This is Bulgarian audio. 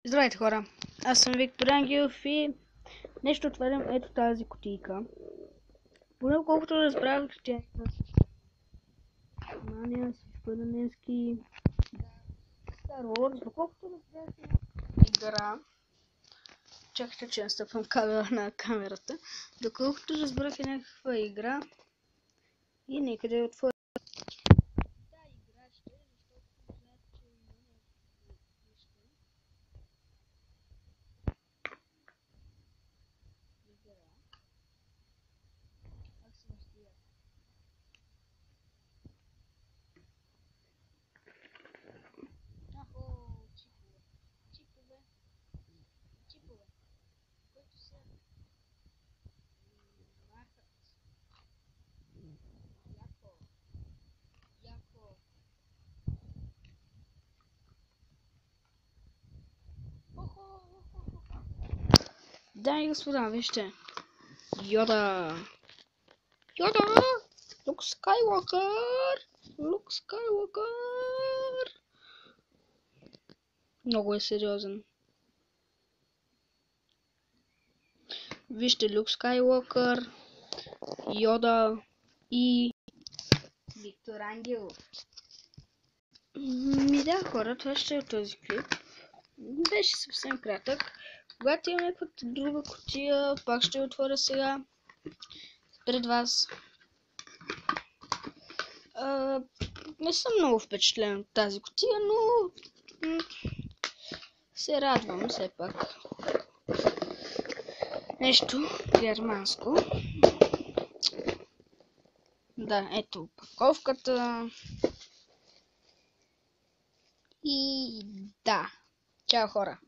Здравейте, хора! Аз съм Виктор Ангелов и нещо отварям ето тази кутийка. Поне колкото разбрах, че е Мания, Спъненски, Star Wars, доколкото разбрах игра. Чакайте, че настъпвам на камерата. Доколкото разбрах е някаква игра и някъде отворя. Дами и господа, вижте. Йода! Йода! Люк Скайуокър! Люк Скайуокър! Много е сериозен. Вижте Люк Скайуокър, Йода и Виктор Ангелов. Да, хора, това ще е от този клип. Беше съвсем кратък. Когато имам някаква друга кутия, пак ще отворя сега пред вас. Не съм много впечатлен от тази кутия, но се радвам все пак. Нещо германско. Да, ето опаковката. И да. Чао, хора!